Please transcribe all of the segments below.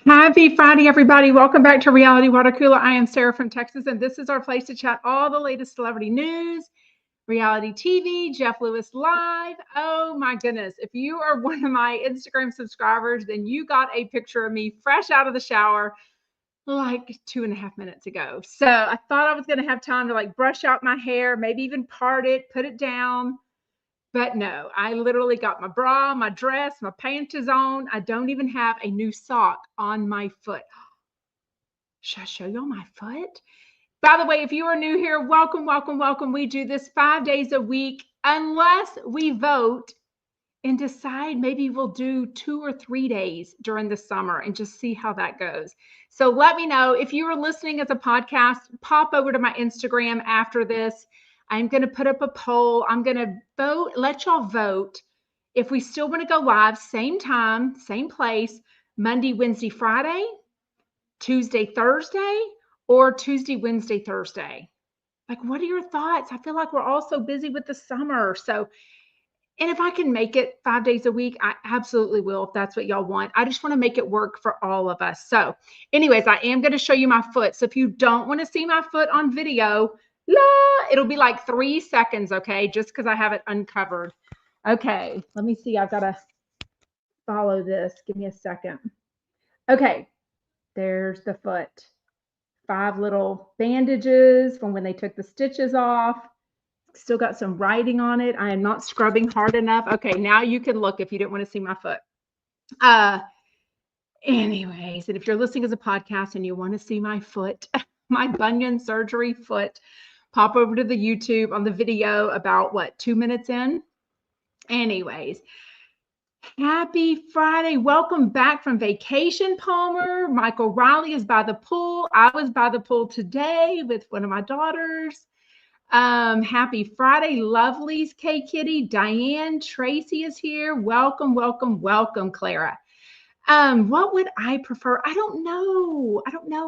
Happy Friday, everybody. Welcome back to Reality Water Cooler. I am Sarah from Texas, and this is our place to chat all the latest celebrity news, reality TV, Jeff Lewis Live. Oh my goodness. If you are one of my Instagram subscribers, then you got a picture of me fresh out of the shower like 2.5 minutes ago. So I thought I was going to have time to brush out my hair, maybe even part it, put it down. But no, I literally got my bra, my dress, my panties on. I don't even have a new sock on my foot. Should I show y'all my foot? By the way, if you are new here, welcome, welcome, welcome. We do this 5 days a week unless we vote and decide maybe we'll do 2 or 3 days during the summer and just see how that goes. So let me know if you are listening as a podcast, pop over to my Instagram after this. I'm going to put up a poll. I'm going to vote, let y'all vote if we still want to go live, same time, same place, Monday, Wednesday, Friday, Tuesday, Thursday, or Tuesday, Wednesday, Thursday. What are your thoughts? I feel like we're all so busy with the summer. So, and if I can make it 5 days a week, I absolutely will, if that's what y'all want. I just want to make it work for all of us. So anyways, I am going to show you my foot. So if you don't want to see my foot on video, it'll be like 3 seconds, okay? Just because I have it uncovered. Okay, let me see. I've got to follow this. Give me a second. Okay, there's the foot. 5 little bandages from when they took the stitches off. Still got some writing on it. I am not scrubbing hard enough. Okay, now you can look if you didn't want to see my foot. Anyways, and if you're listening as a podcast and you want to see my foot, my bunion surgery foot, pop over to the YouTube on the video about 2 minutes in. Anyways, happy Friday. Welcome back from vacation, Palmer. Michael Riley is by the pool. I was by the pool today with one of my daughters. Happy Friday, lovelies. K Kitty, Diane, Tracy is here. Welcome, welcome, welcome, Clara. What would I prefer? I don't know.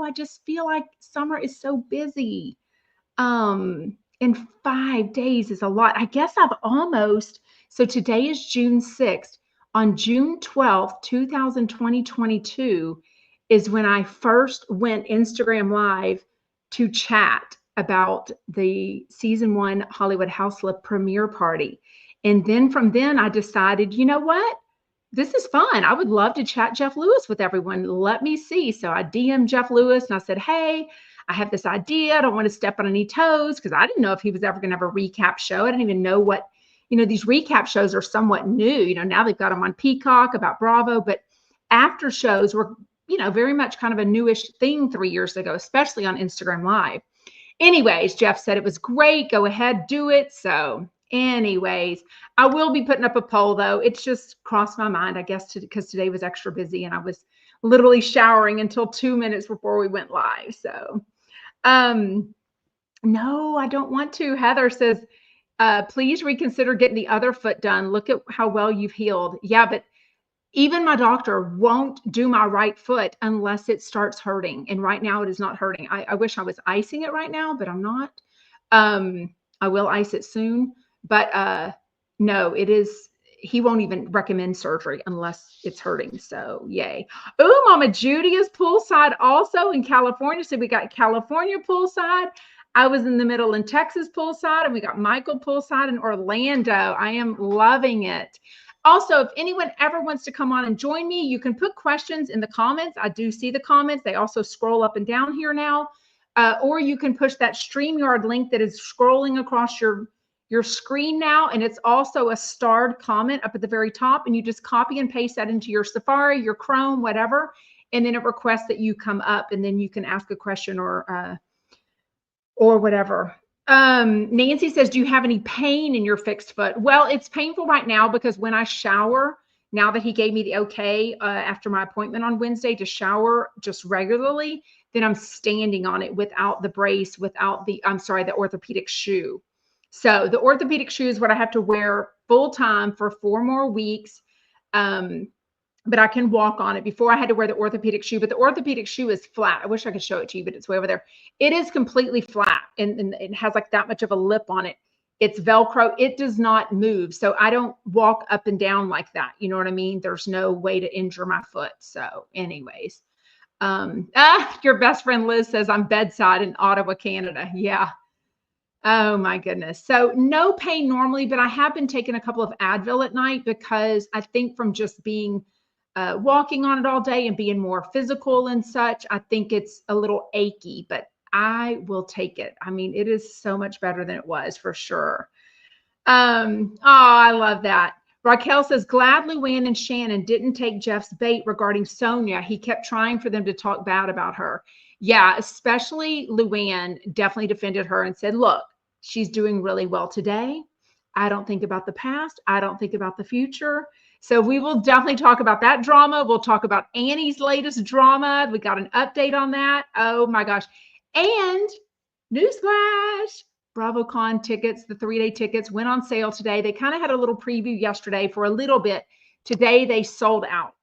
I just feel like summer is so busy. And 5 days is a lot. I guess so today is June 6th. On June 12th, 2022 is when I first went Instagram Live to chat about the season 1 Hollywood Housewives premiere party. And then from then I decided, you know what? This is fun. I would love to chat Jeff Lewis with everyone. Let me see. So I DM'd Jeff Lewis and I said, hey, I have this idea. I don't want to step on any toes because I didn't know if he was ever going to have a recap show. I didn't even know what, these recap shows are somewhat new. Now they've got them on Peacock, about Bravo, but after shows were, very much kind of a newish thing 3 years ago, especially on Instagram Live. Anyways, Jeff said it was great. Go ahead, do it. So anyways, I will be putting up a poll though. It's just crossed my mind, I guess, because today was extra busy and I was literally showering until 2 minutes before we went live. So, no, I don't want to. Heather says, please reconsider getting the other foot done. Look at how well you've healed. Yeah, but even my doctor won't do my right foot unless it starts hurting. And right now it is not hurting. I wish I was icing it right now, but I'm not. I will ice it soon, but no, it is. He won't even recommend surgery unless it's hurting. So yay. Oh, Mama Judy is poolside also in California. So we got California poolside. I was in the middle in Texas poolside, and we got Michael poolside in Orlando. I am loving it. Also, if anyone ever wants to come on and join me, you can put questions in the comments. I do see the comments. They also scroll up and down here now. Or you can push that StreamYard link that is scrolling across your screen now. And it's also a starred comment up at the very top. And you just copy and paste that into your Safari, your Chrome, whatever. And then it requests that you come up and then you can ask a question or whatever. Nancy says, do you have any pain in your fixed foot? Well, it's painful right now because when I shower, now that he gave me the okay after my appointment on Wednesday to shower just regularly, then I'm standing on it without the brace, without the orthopedic shoe. So the orthopedic shoe is what I have to wear full time for 4 more weeks. But I can walk on it. Before I had to wear the orthopedic shoe, but the orthopedic shoe is flat. I wish I could show it to you, but it's way over there. It is completely flat and it has like that much of a lip on it. It's Velcro. It does not move. So I don't walk up and down like that. You know what I mean? There's no way to injure my foot. So anyways, Your best friend Liz says I'm bedside in Ottawa, Canada. Yeah. Oh my goodness. So no pain normally, but I have been taking a couple of Advil at night because I think from just being walking on it all day and being more physical and such, I think it's a little achy, but I will take it. I mean, it is so much better than it was for sure. Oh, I love that. Raquel says, glad Luann and Shannon didn't take Jeff's bait regarding Sonia. He kept trying for them to talk bad about her. Yeah, especially Luann definitely defended her and said, look, she's doing really well today. I don't think about the past. I don't think about the future. So we will definitely talk about that drama. We'll talk about Annie's latest drama. We got an update on that. Oh my gosh. And newsflash, BravoCon tickets, the 3-day tickets went on sale today. They kind of had a little preview yesterday for a little bit. Today they sold out.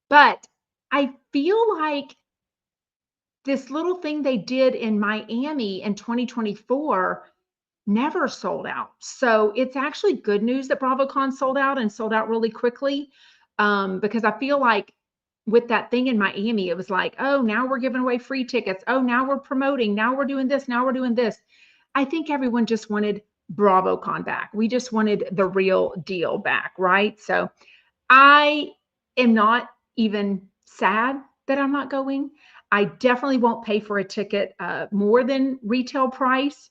But I feel like this little thing they did in Miami in 2024 never sold out. So it's actually good news that BravoCon sold out and sold out really quickly, because I feel like with that thing in Miami, it was like, oh, now we're giving away free tickets. Oh, now we're promoting. Now we're doing this. Now we're doing this. I think everyone just wanted BravoCon back. We just wanted the real deal back, right? So I am not even sad that I'm not going. I definitely won't pay for a ticket more than retail price.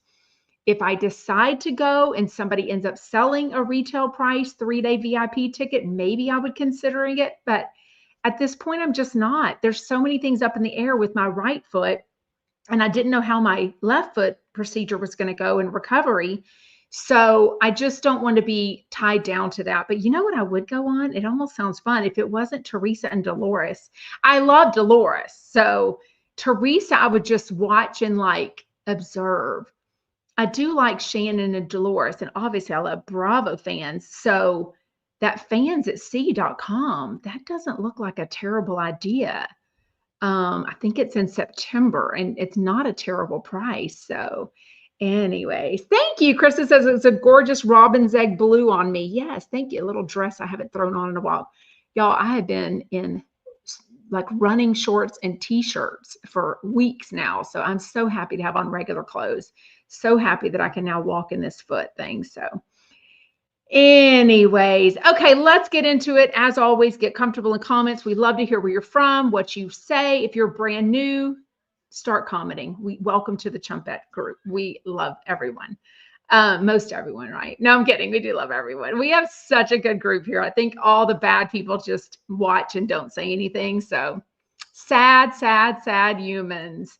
If I decide to go and somebody ends up selling a retail price 3-day VIP ticket, maybe I would consider it. But at this point, I'm just not. There's so many things up in the air with my right foot. And I didn't know how my left foot procedure was going to go in recovery. So I just don't want to be tied down to that. But you know what I would go on? It almost sounds fun if it wasn't Teresa and Dolores. I love Dolores. So Teresa, I would just watch and like observe. I do like Shannon and Dolores, and obviously I love Bravo fans. So that fansatsea.com, that doesn't look like a terrible idea. I think it's in September and it's not a terrible price. So anyways, thank you. Krista says it's a gorgeous robin's egg blue on me. Yes, thank you. A little dress I haven't thrown on in a while. Y'all, I have been in like running shorts and t-shirts for weeks now. So I'm so happy to have on regular clothes. So happy that I can now walk in this foot thing. So anyways, okay, let's get into it. As always, get comfortable in comments. We love to hear where you're from, what you say. If you're brand new, start commenting. We welcome to the Chumpet group. We love everyone. Most everyone, right? No, I'm kidding. We do love everyone. We have such a good group here. I think all the bad people just watch and don't say anything. So sad, sad, sad humans.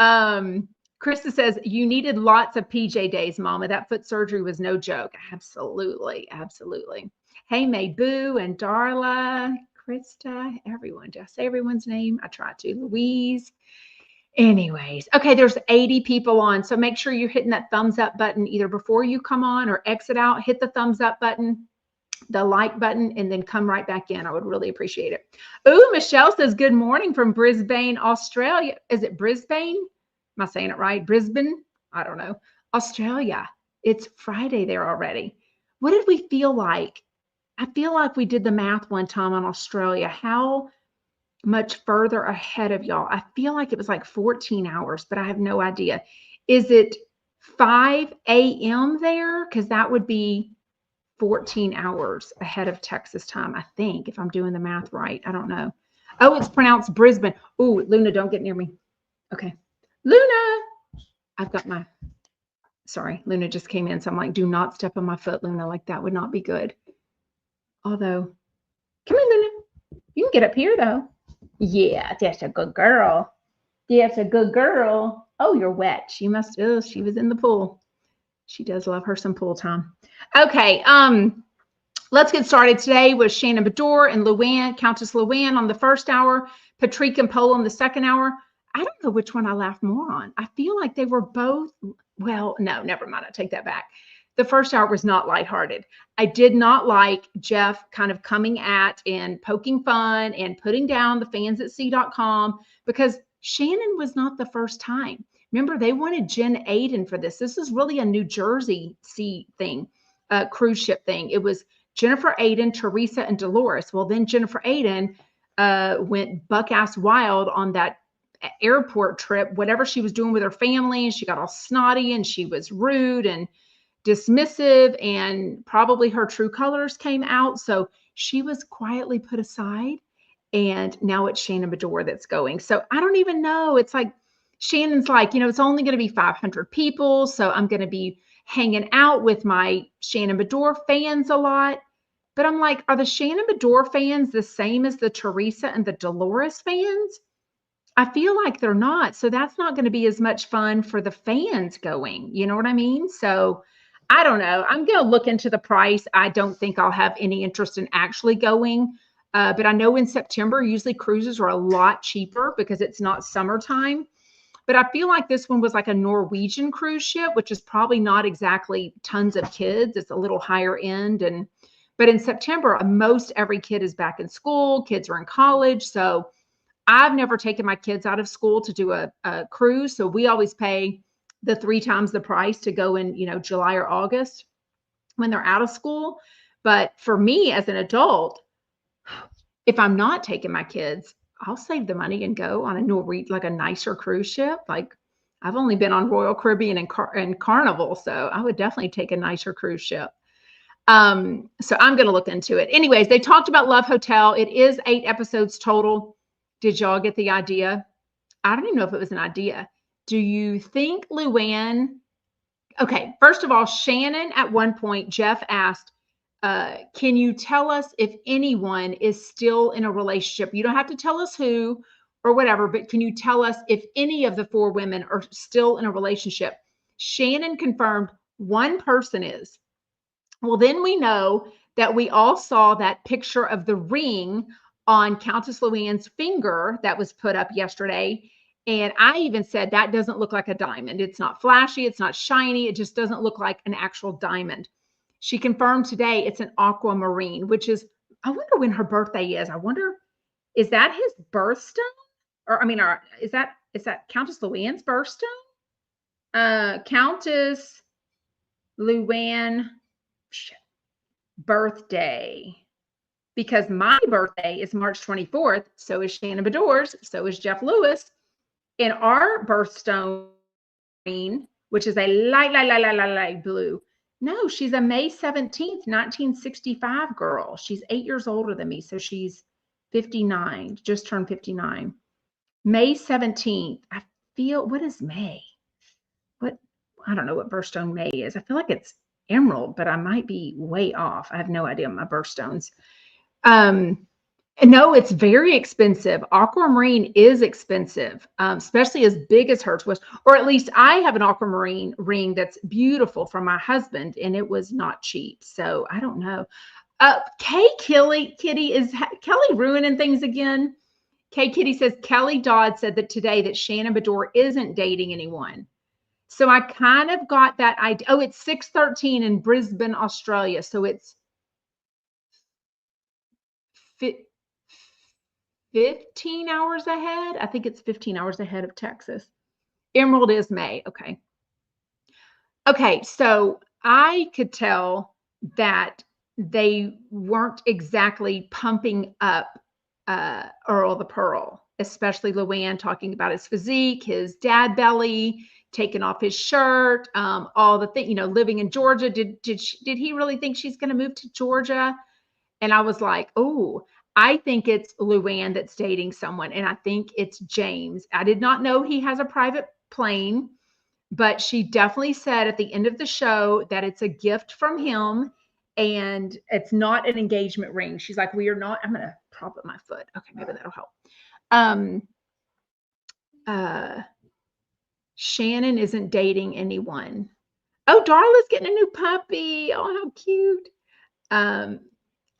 Krista says, you needed lots of PJ days, Mama. That foot surgery was no joke. Absolutely. Absolutely. Hey, May Boo and Darla, Krista, everyone. Did I say everyone's name? I tried to. Louise. Anyways, okay, there's 80 people on. So make sure you're hitting that thumbs up button either before you come on or exit out. Hit the thumbs up button, the like button, and then come right back in. I would really appreciate it. Ooh, Michelle says, good morning from Brisbane, Australia. Is it Brisbane? Am I saying it right? Brisbane? I don't know. Australia. It's Friday there already. What did we feel like? I feel like we did the math one time on Australia. How much further ahead of y'all? I feel like it was like 14 hours, but I have no idea. Is it 5 a.m. there? Because that would be 14 hours ahead of Texas time, I think, if I'm doing the math right. I don't know. Oh, it's pronounced Brisbane. Ooh, Luna, don't get near me. Okay. Luna, I've got my, sorry, Luna just came in. So I'm like, do not step on my foot, Luna. Like that would not be good. Although, come here, Luna. You can get up here though. Yeah, that's a good girl. That's a good girl. Oh, you're wet. She must, oh, she was in the pool. She does love her some pool time. Okay, let's get started. Today with Shannon Beador and Luann, Countess Luann on the first hour, Patrik and Polo on the second hour. I don't know which one I laughed more on. I feel like they were both, well, no, never mind. I take that back. The first hour was not lighthearted. I did not like Jeff kind of coming at and poking fun and putting down the fansatsea.com because Shannon was not the first time. Remember, they wanted Jen Aiden for this. This is really a New Jersey sea thing, cruise ship thing. It was Jennifer Aiden, Teresa, and Dolores. Well, then Jennifer Aiden went buck-ass wild on that airport trip, whatever she was doing with her family, and she got all snotty and she was rude and dismissive, and probably her true colors came out. So she was quietly put aside, and now it's Shannon Beador that's going. So I don't even know. It's like Shannon's like, it's only going to be 500 people. So I'm going to be hanging out with my Shannon Beador fans a lot. But I'm like, are the Shannon Beador fans the same as the Teresa and the Dolores fans? I feel like they're not. So that's not going to be as much fun for the fans going. You know what I mean? So I don't know. I'm going to look into the price. I don't think I'll have any interest in actually going. But I know in September, usually cruises are a lot cheaper because it's not summertime. But I feel like this one was like a Norwegian cruise ship, which is probably not exactly tons of kids. It's a little higher end. But in September, most every kid is back in school. Kids are in college. So I've never taken my kids out of school to do a cruise. So we always pay the 3 times the price to go in, July or August when they're out of school. But for me as an adult, if I'm not taking my kids, I'll save the money and go on like a nicer cruise ship. Like I've only been on Royal Caribbean and Carnival. So I would definitely take a nicer cruise ship. So I'm going to look into it. Anyways, they talked about Love Hotel. It is 8 episodes total. Did y'all get the idea? I don't even know if it was an idea. Do you think Luann? Okay, first of all, Shannon, at one point, Jeff asked, can you tell us if anyone is still in a relationship? You don't have to tell us who or whatever, but can you tell us if any of the 4 women are still in a relationship? Shannon confirmed one person is. Well, then we know that we all saw that picture of the ring on Countess Luann's finger that was put up yesterday. And I even said that doesn't look like a diamond. It's not flashy. It's not shiny. It just doesn't look like an actual diamond. She confirmed today it's an aquamarine, which is, I wonder when her birthday is. I wonder, is that his birthstone? Or, is that Countess Luann's birthstone? Countess Luann birthday. Because my birthday is March 24th, so is Shannon Beador's, so is Jeff Lewis. And our birthstone, which is a light blue. No, she's a May 17th, 1965 girl. She's 8 years older than me, so she's 59, just turned 59. May 17th. I feel, what is May? I don't know what birthstone May is. I feel like it's emerald, but I might be way off. I have no idea my birthstones. No, it's very expensive. Aquamarine is expensive, especially as big as hers was, or at least I have an aquamarine ring that's beautiful from my husband, and it was not cheap. So I don't know. Kitty, is Kelly ruining things again? Kitty says, Kelly Dodd said that today that Shannon Beador isn't dating anyone. So I kind of got that idea. Oh, it's 6:13 in Brisbane, Australia. So it's 15 hours ahead. I think it's 15 hours ahead of Texas. Emerald is May. Okay. Okay. So I could tell that they weren't exactly pumping up Earl the Pearl, especially Luann talking about his physique, his dad belly, taking off his shirt, all the thing, living in Georgia. Did he really think she's going to move to Georgia? And I was like, oh, I think it's Luann that's dating someone. And I think it's James. I did not know he has a private plane, but she definitely said at the end of the show that it's a gift from him and it's not an engagement ring. She's like, we are not, I'm going to prop up my foot. Okay, maybe that'll help. Shannon isn't dating anyone. Oh, Darla's getting a new puppy. Oh, how cute.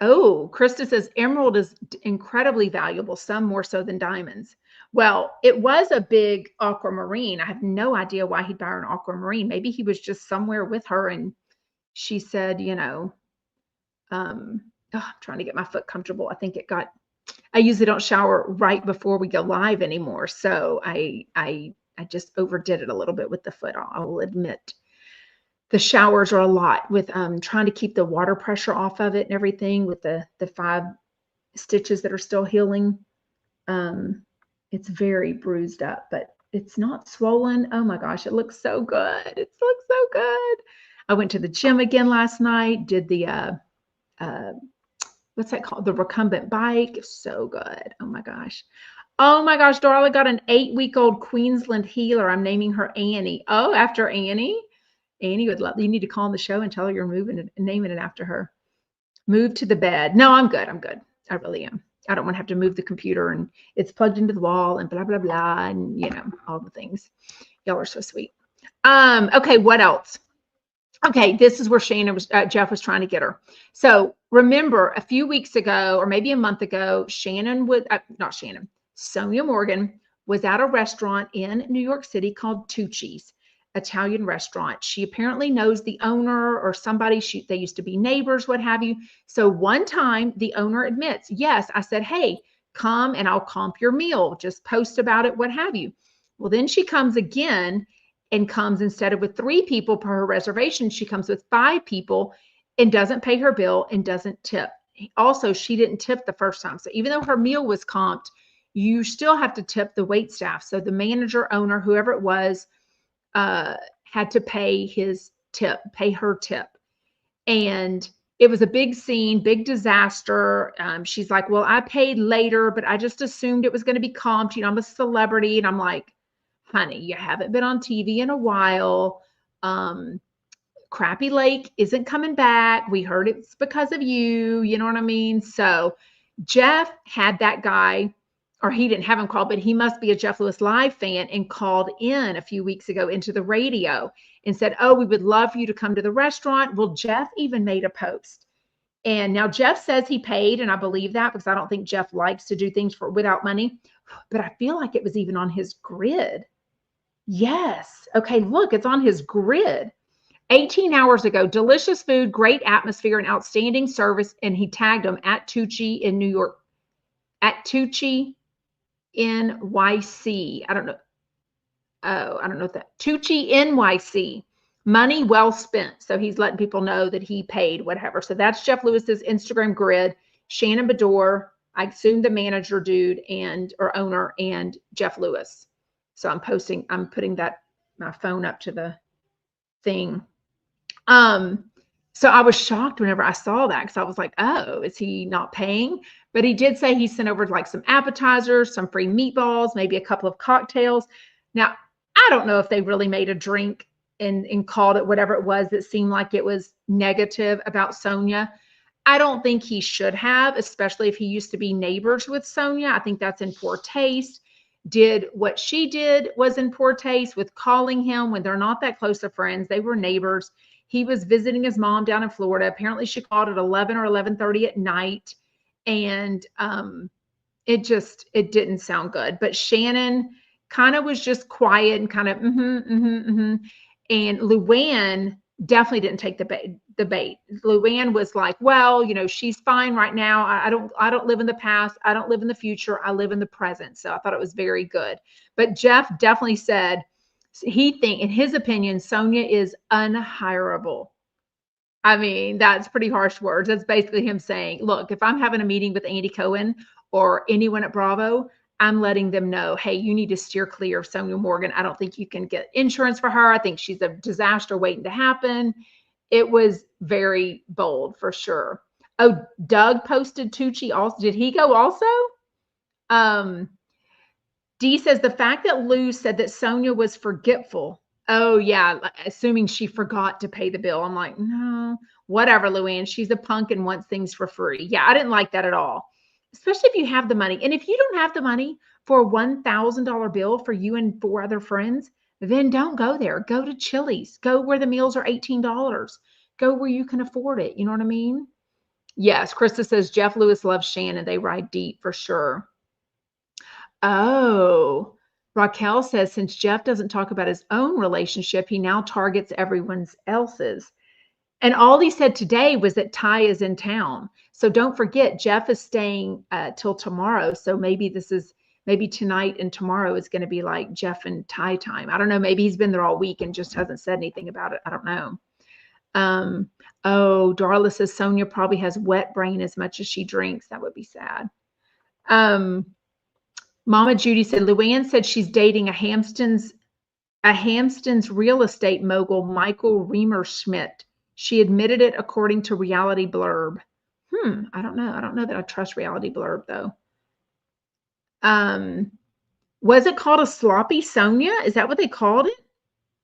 Oh, Krista says emerald is incredibly valuable, some more so than diamonds. Well, it was a big aquamarine. I have no idea why he'd buy her an aquamarine. Maybe he was just somewhere with her and she said, I'm trying to get my foot comfortable. I think I usually don't shower right before we go live anymore. So I just overdid it a little bit with the foot. I will admit. The showers are a lot with trying to keep the water pressure off of it and everything with the 5 stitches that are still healing. It's very bruised up, but it's not swollen. Oh my gosh, it looks so good. It looks so good. I went to the gym again last night, did the what's that called? The recumbent bike. So good. Oh my gosh. Oh my gosh, Darla got an 8-week-old Queensland healer. I'm naming her Annie. Oh, after Annie. Annie would love, you need to call on the show and tell her you're moving it and naming it after her. Move to the bed. No, I'm good. I'm good. I really am. I don't want to have to move the computer and it's plugged into the wall and blah, blah, blah. And you know, all the things. Y'all are so sweet. Okay. What else? Okay. This is where Jeff was trying to get her. So remember a few weeks ago, or maybe a month ago, Sonja Morgan was at a restaurant in New York City called Tucci's Italian restaurant. She apparently knows the owner or somebody. They used to be neighbors, what have you. So one time the owner admits, yes, I said, hey, come and I'll comp your meal. Just post about it, what have you. Well, then she comes again and comes instead of with 3 people per her reservation, she comes with 5 people and doesn't pay her bill and doesn't tip. Also, she didn't tip the first time. So even though her meal was comped, you still have to tip the wait staff. So the manager, owner, whoever it was, had to pay her tip. And it was a big scene, big disaster. She's like, well, I paid later, but I just assumed it was going to be comped. You know, I'm a celebrity. And I'm like, honey, you haven't been on TV in a while. Crappy Lake isn't coming back. We heard it's because of you. You know what I mean? So Jeff had that guy, or he didn't have him call, but he must be a Jeff Lewis Live fan and called in a few weeks ago into the radio and said, oh, we would love for you to come to the restaurant. Well, Jeff even made a post. And now Jeff says he paid, and I believe that because I don't think Jeff likes to do things without money. But I feel like it was even on his grid. Yes. Okay, look, it's on his grid. 18 hours ago, delicious food, great atmosphere, and outstanding service. And he tagged them at Tucci in New York, at Tucci NYC. I don't know. Oh, I don't know that. Tucci NYC. Money well spent. So he's letting people know that he paid, whatever. So that's Jeff Lewis's Instagram grid. Shannon Beador, I assume the manager dude or owner, and Jeff Lewis. So I'm putting my phone up to the thing. So I was shocked whenever I saw that because I was like, oh, is he not paying? But he did say he sent over like some appetizers, some free meatballs, maybe a couple of cocktails. Now, I don't know if they really made a drink and called it whatever it was that seemed like it was negative about Sonja. I don't think he should have, especially if he used to be neighbors with Sonja. I think that's in poor taste. Did what she did was in poor taste with calling him when they're not that close of friends. They were neighbors. He was visiting his mom down in Florida. Apparently she called at 11 or 11:30 at night. And it didn't sound good. But Shannon kind of was just quiet and kind of, And Luann definitely didn't take the bait. Luann was like, well, you know, she's fine right now. I don't live in the past. I don't live in the future. I live in the present. So I thought it was very good. But Jeff definitely said, in his opinion, Sonja is unhirable. I mean, that's pretty harsh words. That's basically him saying, look, if I'm having a meeting with Andy Cohen or anyone at Bravo, I'm letting them know, hey, you need to steer clear of Sonja Morgan. I don't think you can get insurance for her. I think she's a disaster waiting to happen. It was very bold for sure. Oh, Doug posted Tucci also. Did he go also? Dee says the fact that Lou said that Sonja was forgetful. Oh, yeah, assuming she forgot to pay the bill. I'm like, no, whatever, Luann. She's a punk and wants things for free. Yeah, I didn't like that at all, especially if you have the money. And if you don't have the money for a $1,000 bill for you and 4 other friends, then don't go there. Go to Chili's. Go where the meals are $18. Go where you can afford it. You know what I mean? Yes, Krista says Jeff Lewis loves Shannon. They ride deep for sure. Oh, Raquel says, since Jeff doesn't talk about his own relationship, he now targets everyone else's. And all he said today was that Ty is in town. So don't forget, Jeff is staying till tomorrow. So maybe tonight and tomorrow is going to be like Jeff and Ty time. I don't know. Maybe he's been there all week and just hasn't said anything about it. I don't know. Oh, Darla says Sonja probably has wet brain as much as she drinks. That would be sad. Mama Judy said, Luann said she's dating a Hamptons real estate mogul, Michael Reamer-Schmidt. She admitted it according to Reality Blurb. I don't know. I don't know that I trust Reality Blurb, though. Was it called a sloppy Sonia? Is that what they called it?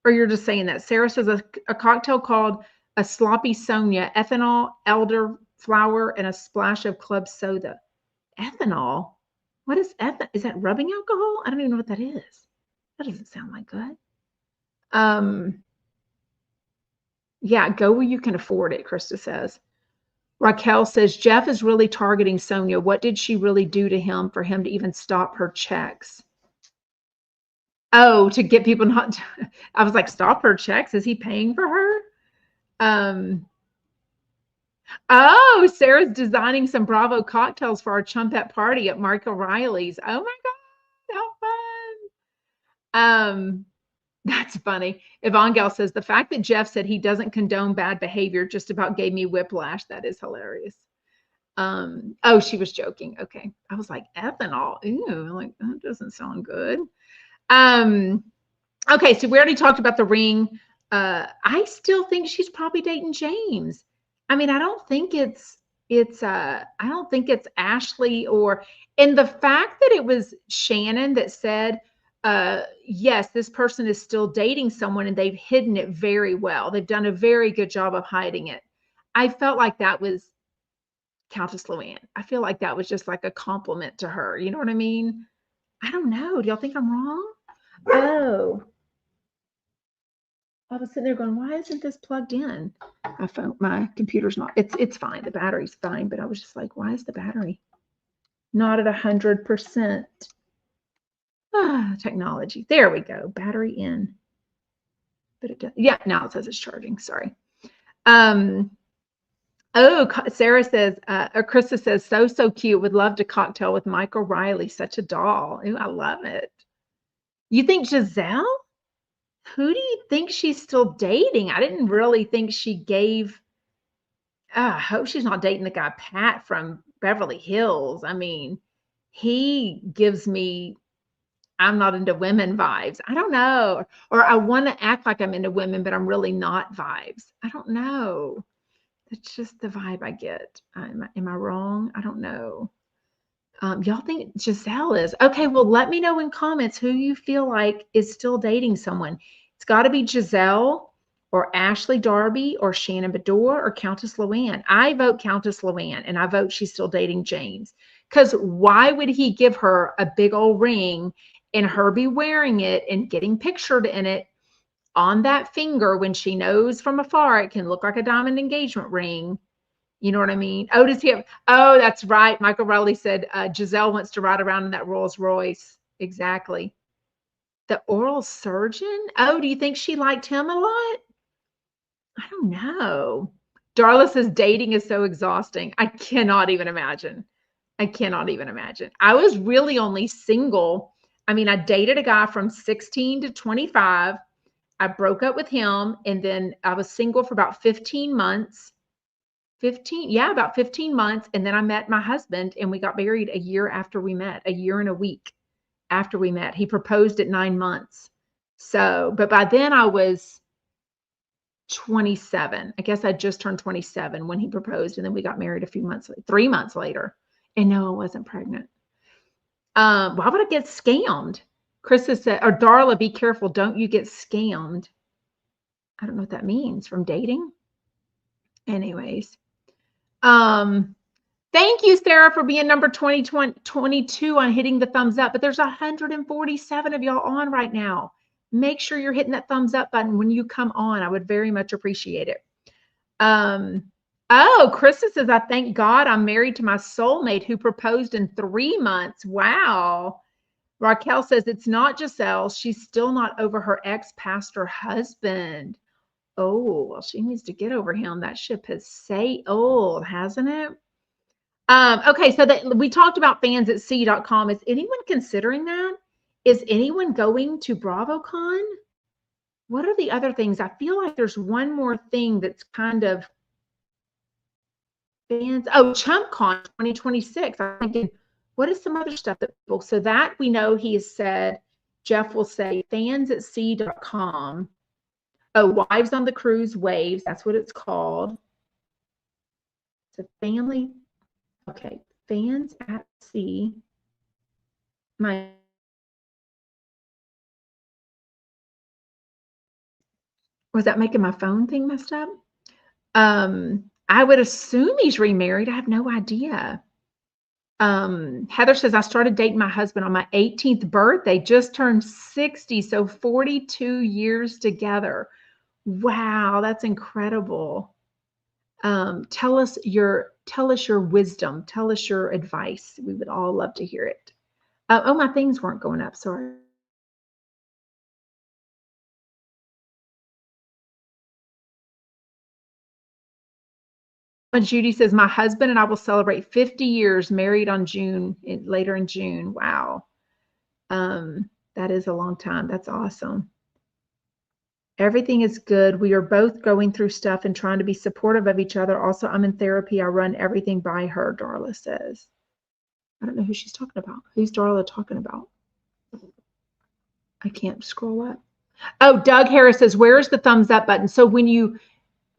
Or you're just saying that? Sarah says a cocktail called a sloppy Sonia, ethanol, elderflower, and a splash of club soda. Ethanol? What is ethanol? Is that rubbing alcohol? I don't even know what that is. That doesn't sound like good. Yeah, go where you can afford it, Krista says. Raquel says, Jeff is really targeting Sonia. What did she really do to him for him to even stop her checks? Oh, to get people not to, I was like, stop her checks? Is he paying for her? Oh, Sarah's designing some Bravo cocktails for our Chumpet party at Mark O'Reilly's. Oh my God, how fun. That's funny. Yvonne Gale says, the fact that Jeff said he doesn't condone bad behavior just about gave me whiplash. That is hilarious. Oh, she was joking. Okay. I was like, ethanol. Ew, like that doesn't sound good. Okay, so we already talked about the ring. I still think she's probably dating James. I mean, I don't think it's Ashley and the fact that it was Shannon that said, yes, this person is still dating someone and they've hidden it very well. They've done a very good job of hiding it. I felt like that was Countess Luann. I feel like that was just like a compliment to her. You know what I mean? I don't know. Do y'all think I'm wrong? Oh. I was sitting there going, why isn't this plugged in? My computer's not, it's fine. The battery's fine, but I was just like, why is the battery not at 100%? Technology. There we go. Battery in. But it does, yeah, now it says it's charging. Sorry. Oh, Sarah says, or Krista says, so cute. Would love to cocktail with Mike O'Reilly. Such a doll. Ooh, I love it. You think Giselle? Who do you think she's still dating? I didn't really think she gave. I hope she's not dating the guy Pat from Beverly Hills. I mean, he gives me I'm not into women vibes. I don't know. Or I want to act like I'm into women, but I'm really not vibes. I don't know. It's just the vibe I get. Am I wrong? I don't know. Y'all think Giselle is? Okay, well, let me know in comments who you feel like is still dating someone. It's got to be Giselle or Ashley Darby or Shannon Beador or Countess Luann. I vote Countess Luann, and I vote she's still dating James. Because why would he give her a big old ring and her be wearing it and getting pictured in it on that finger when she knows from afar it can look like a diamond engagement ring? You know what I mean? Oh, does he have? Oh, that's right. Michael Rowley said Giselle wants to ride around in that Rolls Royce. Exactly. The oral surgeon? Oh, do you think she liked him a lot? I don't know. Darla says dating is so exhausting. I cannot even imagine. I cannot even imagine. I was really only single. I mean, I dated a guy from 16 to 25. I broke up with him, and then I was single for about 15 months. About 15 months. And then I met my husband and we got married a year after we met, a year and a week after we met. He proposed at 9 months. So, but by then I was 27. I guess I just turned 27 when he proposed. And then we got married 3 months later. And no, I wasn't pregnant. Why would I get scammed? Krista said, or Darla, be careful. Don't you get scammed. I don't know what that means. From dating? Anyways. Thank you, Sarah, for being number 22 on hitting the thumbs up. But there's 147 of y'all on right now. Make sure you're hitting that thumbs up button when you come on. I would very much appreciate it. Oh, Krista says, I thank God I'm married to my soulmate who proposed in 3 months. Wow. Raquel says, it's not Giselle. She's still not over her ex-pastor husband. Oh, well, she needs to get over him. That ship has sailed, hasn't it? Okay, so that we talked about fans@c.com. Is anyone considering that? Is anyone going to BravoCon? What are the other things? I feel like there's one more thing that's kind of fans. Oh, ChumpCon 2026. I'm thinking, What is some other stuff that people, so that we know he has said, Jeff will say fansatsea.com. Oh, Wives on the Cruise Waves. That's what it's called. It's a family. Okay. Fans at Sea. Was that making my phone thing messed up? I would assume he's remarried. I have no idea. Heather says, I started dating my husband on my 18th birthday, just turned 60, so 42 years together. Wow, that's incredible. Tell us your wisdom. Tell us your advice. We would all love to hear it. Oh, my things weren't going up. Sorry. And Judy says, my husband and I will celebrate 50 years married on later in June. Wow. That is a long time. That's awesome. Everything is good. We are both going through stuff and trying to be supportive of each other. Also, I'm in therapy. I run everything by her, Darla says. I don't know who she's talking about. Who's Darla talking about? I can't scroll up. Oh, Doug Harris says, where's the thumbs up button? So when you,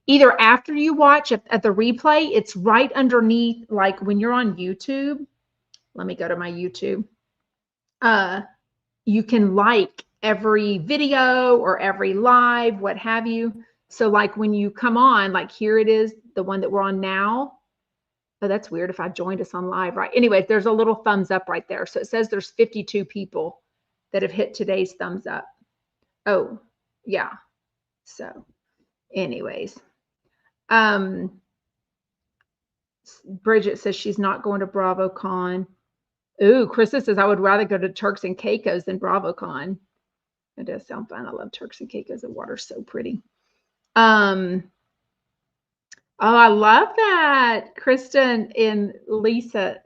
either after you watch at the replay, it's right underneath, like when you're on YouTube. Let me go to my YouTube. You can like every video or every live, what have you. So like when you come on, like here it is, the one that we're on now. Oh, that's weird if I joined us on live, right? Anyway, there's a little thumbs up right there. So it says there's 52 people that have hit today's thumbs up. Oh, yeah. So anyways, Bridget says she's not going to BravoCon. Ooh, Krista says I would rather go to Turks and Caicos than BravoCon. It does sound fun. I love Turks and Caicos. The water's so pretty. Oh, I love that. Kristen and Lisa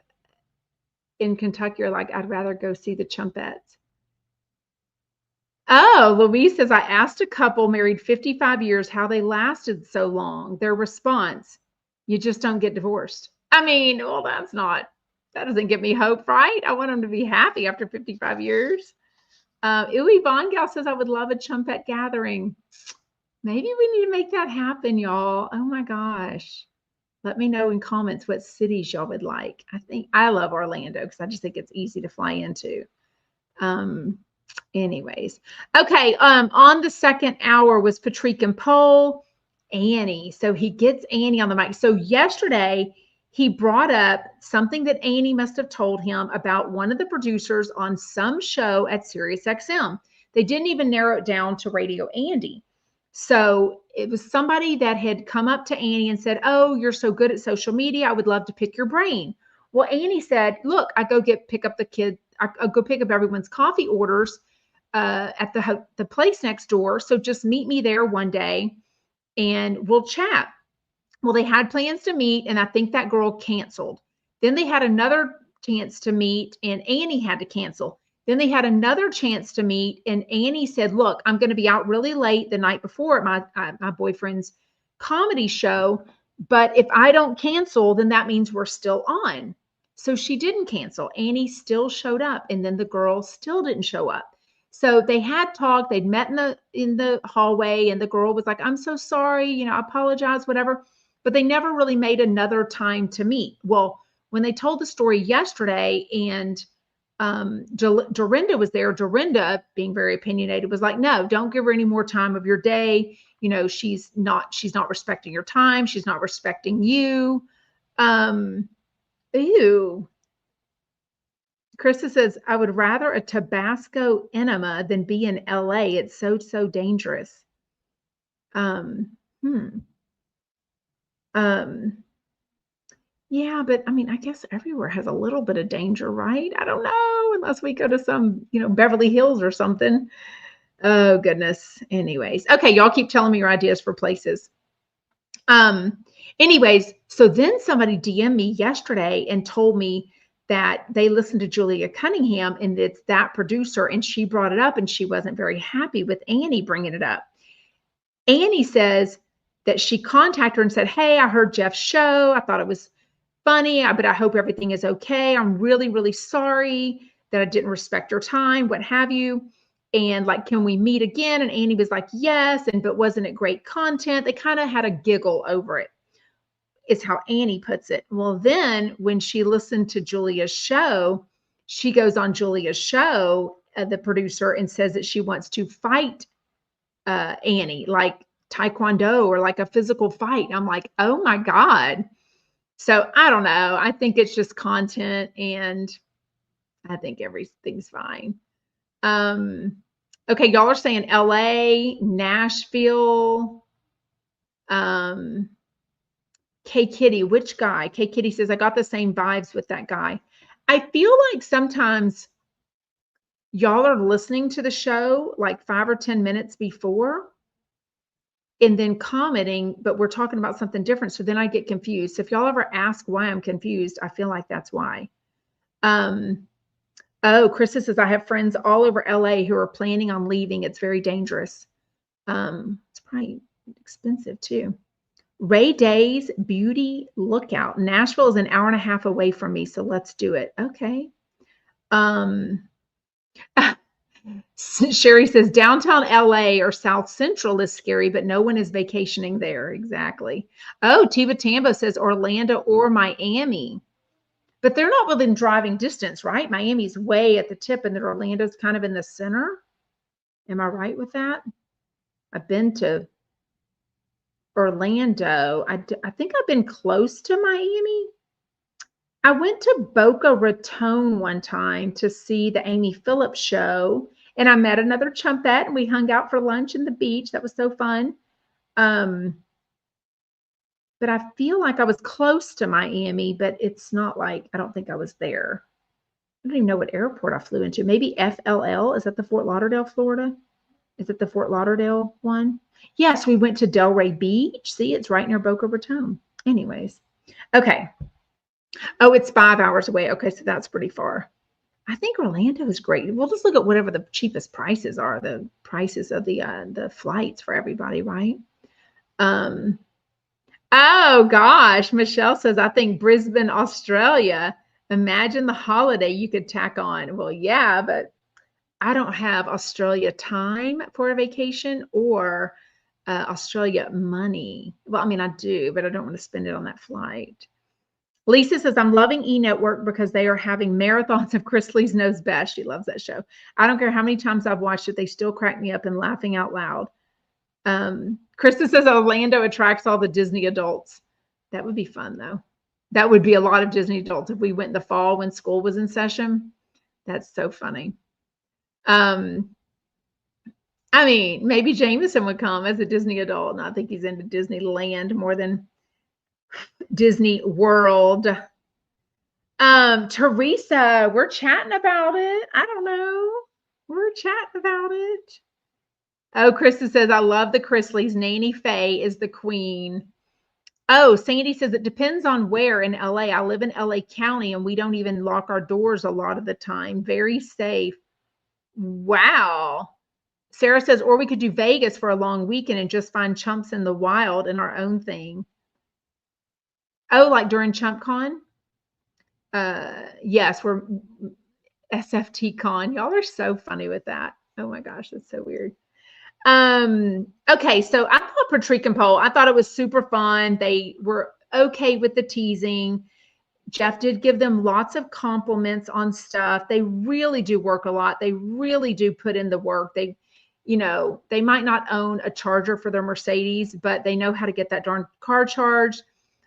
in Kentucky are like, I'd rather go see the Chumpets. Oh, Louise says, I asked a couple married 55 years how they lasted so long. Their response, you just don't get divorced. I mean, well, that doesn't give me hope, right? I want them to be happy after 55 years. Yvonne Gal says, I would love a Chumpet gathering. Maybe we need to make that happen, y'all. Oh my gosh. Let me know in comments what cities y'all would like. I love Orlando because I just think it's easy to fly into. Anyways. Okay. On the second hour was Patrik and Pole, Annie. So he gets Annie on the mic. So yesterday he brought up something that Annie must have told him about one of the producers on some show at SiriusXM. They didn't even narrow it down to Radio Andy. So it was somebody that had come up to Annie and said, oh, you're so good at social media. I would love to pick your brain. Well, Annie said, look, I go pick up everyone's coffee orders at the place next door. So just meet me there one day and we'll chat. Well, they had plans to meet, and I think that girl canceled. Then they had another chance to meet, and Annie had to cancel. Then they had another chance to meet, and Annie said, look, I'm going to be out really late the night before at my boyfriend's comedy show, but if I don't cancel, then that means we're still on. So she didn't cancel. Annie still showed up, and then the girl still didn't show up. So they had talked. They'd met in the hallway, and the girl was like, I'm so sorry, I apologize, whatever. But they never really made another time to meet. Well, when they told the story yesterday and Dorinda was there, Dorinda, being very opinionated, was like, no, don't give her any more time of your day. She's not respecting your time. She's not respecting you. Ew. Krista says, I would rather a Tabasco enema than be in LA. It's so dangerous. Yeah, but I mean, I guess everywhere has a little bit of danger, right? I don't know, unless we go to some, Beverly Hills or something. Oh, goodness. Anyways. Okay, y'all keep telling me your ideas for places. Anyways, so then somebody DM'd me yesterday and told me that they listened to Julia Cunningham and it's that producer, and she brought it up and she wasn't very happy with Annie bringing it up. Annie says that she contacted her and said, hey, I heard Jeff's show. I thought it was funny, but I hope everything is okay. I'm really, really sorry that I didn't respect your time, what have you. And like, can we meet again? And Annie was like, yes. And but wasn't it great content? They kind of had a giggle over it, is how Annie puts it. Well, then when she listened to Julia's show, she goes on Julia's show, the producer, and says that she wants to fight Annie, like Taekwondo or like a physical fight. I'm like, oh my God. So I don't know. I think it's just content, and I think everything's fine. Okay, y'all are saying LA, Nashville, K Kitty, which guy? K Kitty says, I got the same vibes with that guy. I feel like sometimes y'all are listening to the show like 5 or 10 minutes before and then commenting, but we're talking about something different. So then I get confused. So if y'all ever ask why I'm confused, I feel like that's why. Oh, Krista says, I have friends all over LA who are planning on leaving. It's very dangerous. It's probably expensive too. Ray Day's Beauty Lookout. Nashville is an hour and a half away from me, so let's do it. Okay. Sherry says downtown LA or South Central is scary, but no one is vacationing there. Exactly. Oh, Tiva Tambo says Orlando or Miami. But they're not within driving distance, right? Miami's way at the tip and then Orlando's kind of in the center. Am I right with that? I've been to Orlando. I think I've been close to Miami. I went to Boca Raton one time to see the Amy Phillips show, and I met another Chumpet, and we hung out for lunch in the beach. That was so fun. But I feel like I was close to Miami, but it's not like, I don't think I was there. I don't even know what airport I flew into. Maybe FLL. Is that the Fort Lauderdale, Florida? Is it the Fort Lauderdale one? Yes, we went to Delray Beach. See, it's right near Boca Raton. Anyways, okay. Oh, it's 5 hours away. Okay, so that's pretty far. I think Orlando is great. We'll just look at whatever the cheapest prices are, the prices of the flights for everybody, right? Oh gosh, Michelle says, I think Brisbane, Australia. Imagine the holiday you could tack on. Well, yeah, but I don't have Australia time for a vacation or Australia money. Well, I mean, I do, but I don't want to spend it on that flight. Lisa says, I'm loving E-Network because they are having marathons of Chrisley's Knows Best. She loves that show. I don't care how many times I've watched it. They still crack me up and laughing out loud. Krista says Orlando attracts all the Disney adults. That would be fun, though. That would be a lot of Disney adults if we went in the fall when school was in session. That's so funny. I mean, maybe Jameson would come as a Disney adult, and I think he's into Disneyland more than Disney World. Teresa, we're chatting about it. I don't know. We're chatting about it. Oh, Krista says, I love the Chrisleys. Nanny Faye is the queen. Oh, Sandy says, it depends on where in LA. I live in LA County and we don't even lock our doors a lot of the time. Very safe. Wow. Sarah says, or we could do Vegas for a long weekend and just find chumps in the wild in our own thing. Oh, like during ChumpCon? Yes, we're SFT Con. Y'all are so funny with that. Oh my gosh, that's so weird. Okay, so I thought Patrik and Poll, I thought it was super fun. They were okay with the teasing. Jeff did give them lots of compliments on stuff. They really do work a lot. They really do put in the work. They, you know, they might not own a charger for their Mercedes, but they know how to get that darn car charged.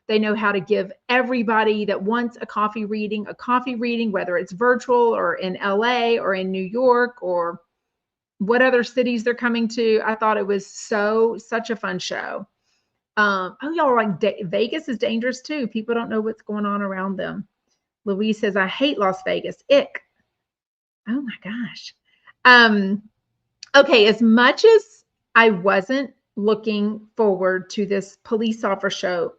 They know how to give everybody that wants a coffee reading, whether it's virtual or in LA or in New York or what other cities they're coming to. I thought it was such a fun show. Oh, y'all are like, Vegas is dangerous too. People don't know what's going on around them. Louise says, I hate Las Vegas. Ick. Oh my gosh. Okay, as much as I wasn't looking forward to this police officer,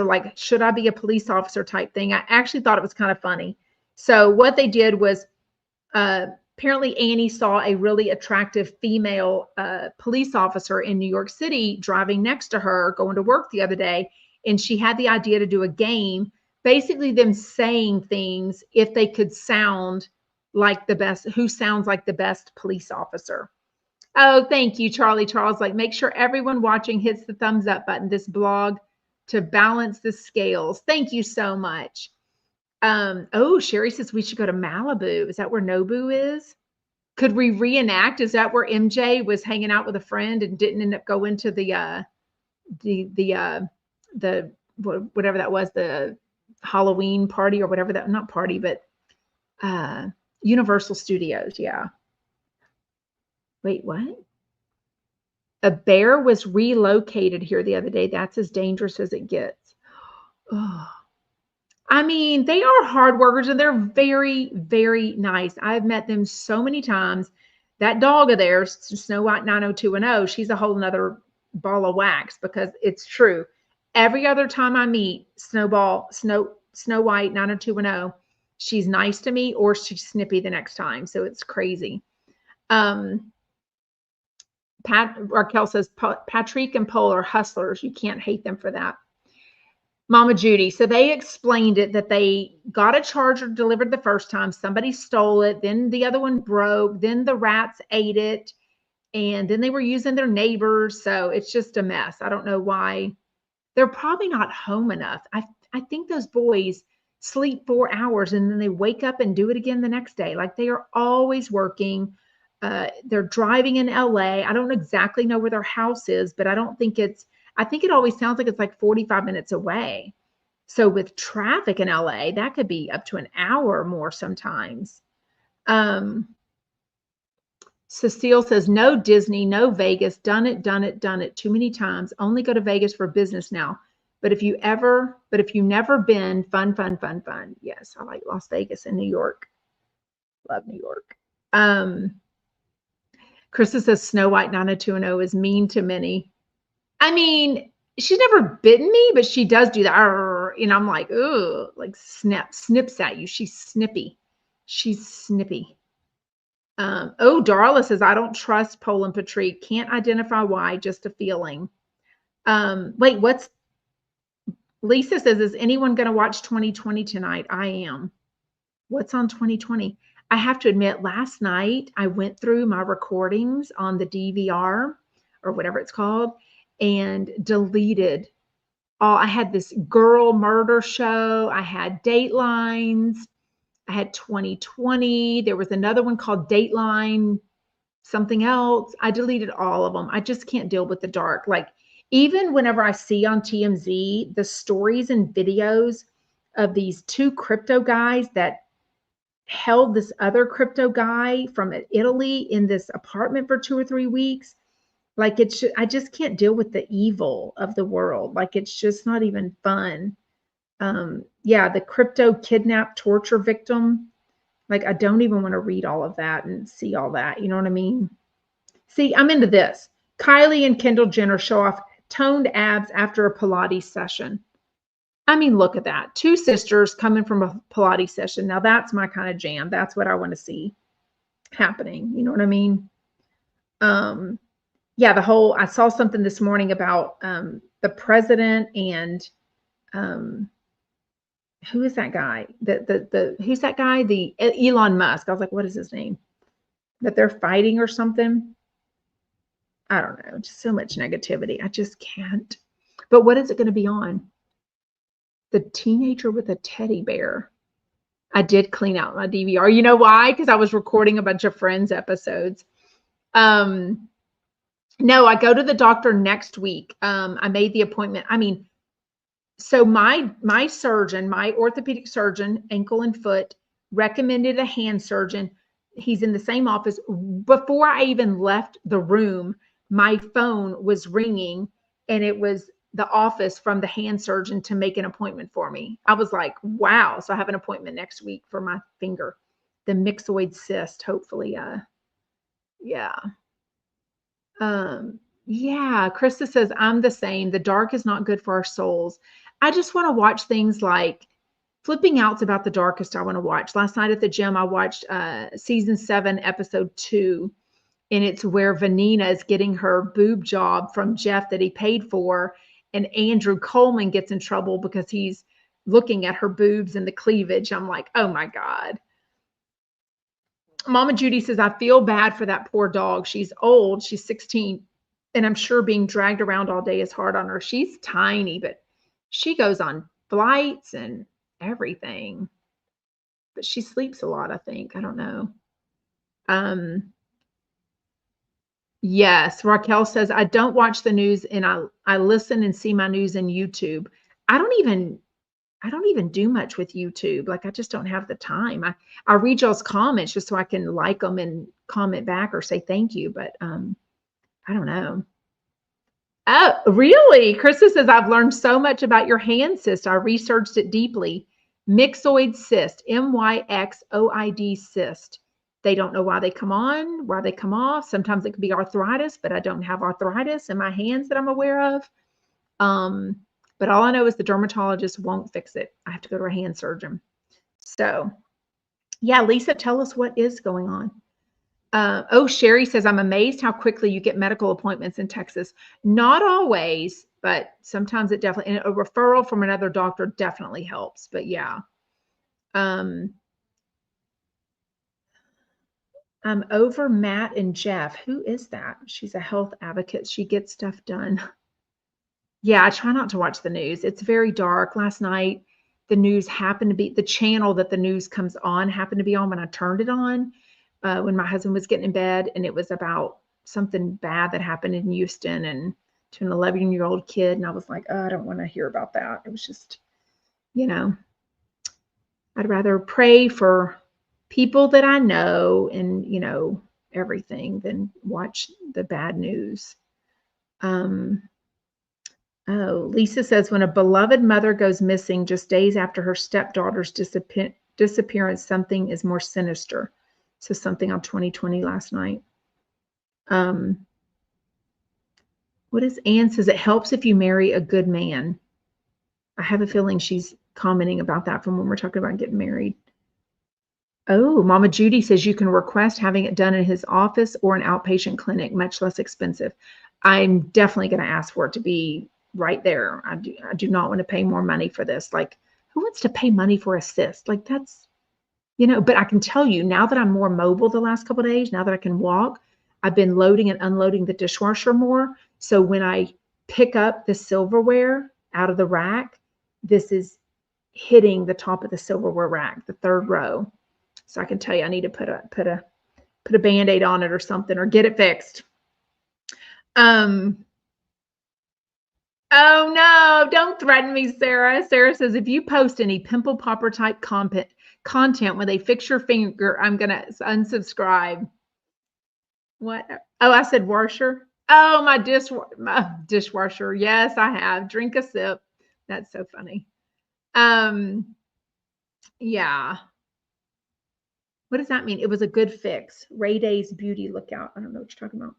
like, should I be a police officer type thing, I actually thought it was kind of funny. So what they did was, apparently Annie saw a really attractive female police officer in New York City driving next to her going to work the other day. and she had the idea to do a game, basically them saying things if they could sound like the best, who sounds like the best police officer. Oh, thank you, Charlie Charles. Like, make sure everyone watching hits the thumbs up button, this blog, to balance the scales. Thank you so much. Oh, Sherry says we should go to Malibu. Is that where Nobu is? Could we reenact? Is that where MJ was hanging out with a friend and didn't end up going to the whatever that was, the Halloween party or whatever that, not party, but Universal Studios. Yeah. Wait, what? A bear was relocated here the other day. That's as dangerous as it gets. Oh. I mean, they are hard workers and they're very, very nice. I've met them so many times. That dog of theirs, Snow White 90210, she's a whole nother ball of wax, because it's true. Every other time I meet Snow White 90210, she's nice to me or she's snippy the next time. So it's crazy. Raquel says, Patrik and Pole are hustlers. You can't hate them for that. Mama Judy. So they explained it, that they got a charger delivered the first time. Somebody stole it. Then the other one broke. Then the rats ate it. And then they were using their neighbors. So it's just a mess. I don't know why. They're probably not home enough. I think those boys sleep 4 hours and then they wake up and do it again the next day. Like, they are always working. They're driving in LA. I don't exactly know where their house is, but I think it always sounds like it's like 45 minutes away. So with traffic in LA, that could be up to an hour or more sometimes. Cecile says, no Disney, no Vegas, done it too many times. Only go to Vegas for business now. But if you've never been, fun. Yes, I like Las Vegas and New York. Love New York. Krista says Snow White 90210 is mean to many. I mean, she's never bitten me, but she does do that. I'm like, ooh, like snips at you. She's snippy. Oh, Darla says, I don't trust Pole and Patrik. Can't identify why, just a feeling. Wait, Lisa says, is anyone going to watch 2020 tonight? I am. What's on 2020? I have to admit, last night I went through my recordings on the DVR or whatever it's called and deleted all. I had this girl murder show. I had Datelines. I had 2020. There was another one called Dateline, something else. I deleted all of them. I just can't deal with the dark. Like, even whenever I see on TMZ the stories and videos of these two crypto guys that held this other crypto guy from Italy in this apartment for 2 or 3 weeks, like, I just can't deal with the evil of the world. Like, it's just not even fun. Yeah, the crypto kidnap torture victim. Like, I don't even want to read all of that and see all that. You know what I mean? See, I'm into this. Kylie and Kendall Jenner show off toned abs after a Pilates session. I mean, look at that. 2 sisters coming from a Pilates session. Now that's my kind of jam. That's what I want to see happening. You know what I mean? Yeah, I saw something this morning about the president and who is that guy? Who's that guy? The Elon Musk. I was like, what is his name? That they're fighting or something. I don't know. Just so much negativity. I just can't. But what is it going to be on? The teenager with a teddy bear. I did clean out my DVR. You know why? Because I was recording a bunch of Friends episodes. No, I go to the doctor next week. I made the appointment. I mean, so my surgeon, my orthopedic surgeon, ankle and foot, recommended a hand surgeon. He's in the same office. Before I even left the room, my phone was ringing and it was the office from the hand surgeon to make an appointment for me. I was like, wow. So I have an appointment next week for my finger, the myxoid cyst, hopefully. Yeah. Yeah. Krista says, I'm the same. The dark is not good for our souls. I just want to watch things like Flipping Out's about the darkest I want to watch. Last night at the gym, I watched season 7, episode 2. And it's where Vanina is getting her boob job from Jeff that he paid for. and Andrew Coleman gets in trouble because he's looking at her boobs and the cleavage. I'm like, oh my God. Mama Judy says, I feel bad for that poor dog. She's old. She's 16. And I'm sure being dragged around all day is hard on her. She's tiny, but she goes on flights and everything. But she sleeps a lot, I think. I don't know. Yes, Raquel says, I don't watch the news and I listen and see my news in YouTube. I don't even do much with YouTube. Like I just don't have the time. I read y'all's comments just so I can like them and comment back or say thank you. But I don't know. Oh, really? Krista says, I've learned so much about your hand cyst. I researched it deeply. Myxoid cyst, MYXOID cyst. They don't know why they come on, why they come off. Sometimes it could be arthritis, but I don't have arthritis in my hands that I'm aware of. But all I know is the dermatologist won't fix it. I have to go to a hand surgeon. So, yeah, Lisa, tell us what is going on. Oh, Sherry says, I'm amazed how quickly you get medical appointments in Texas. Not always, but sometimes it definitely, and a referral from another doctor definitely helps. But yeah. I'm over Matt and Jeff. Who is that? She's a health advocate. She gets stuff done. Yeah, I try not to watch the news. It's very dark. Last night, the news happened to be, the channel that the news comes on happened to be on when I turned it on when my husband was getting in bed. And it was about something bad that happened in Houston and to an 11-year-old kid. And I was like, oh, I don't want to hear about that. It was just, I'd rather pray for people that I know and, everything than watch the bad news. Oh, Lisa says, when a beloved mother goes missing just days after her stepdaughter's disappearance, something is more sinister. So something on 2020 last night. What is Anne says, it helps if you marry a good man. I have a feeling she's commenting about that from when we're talking about getting married. Oh, Mama Judy says you can request having it done in his office or an outpatient clinic, much less expensive. I'm definitely going to ask for it to be right there. I do not want to pay more money for this. Like, who wants to pay money for a cyst? Like that's, but I can tell you now that I'm more mobile the last couple of days, now that I can walk, I've been loading and unloading the dishwasher more. So when I pick up the silverware out of the rack, this is hitting the top of the silverware rack, the third row. So I can tell you I need to put a Band-Aid on it or something or get it fixed. Oh no, don't threaten me, Sarah. Sarah says, if you post any pimple popper type content when they fix your finger, I'm going to unsubscribe. What? Oh, I said washer. Oh, my dishwasher. Yes, I have. Drink a sip. That's so funny. Yeah. What does that mean? It was a good fix. Ray Day's beauty lookout. I don't know what you're talking about.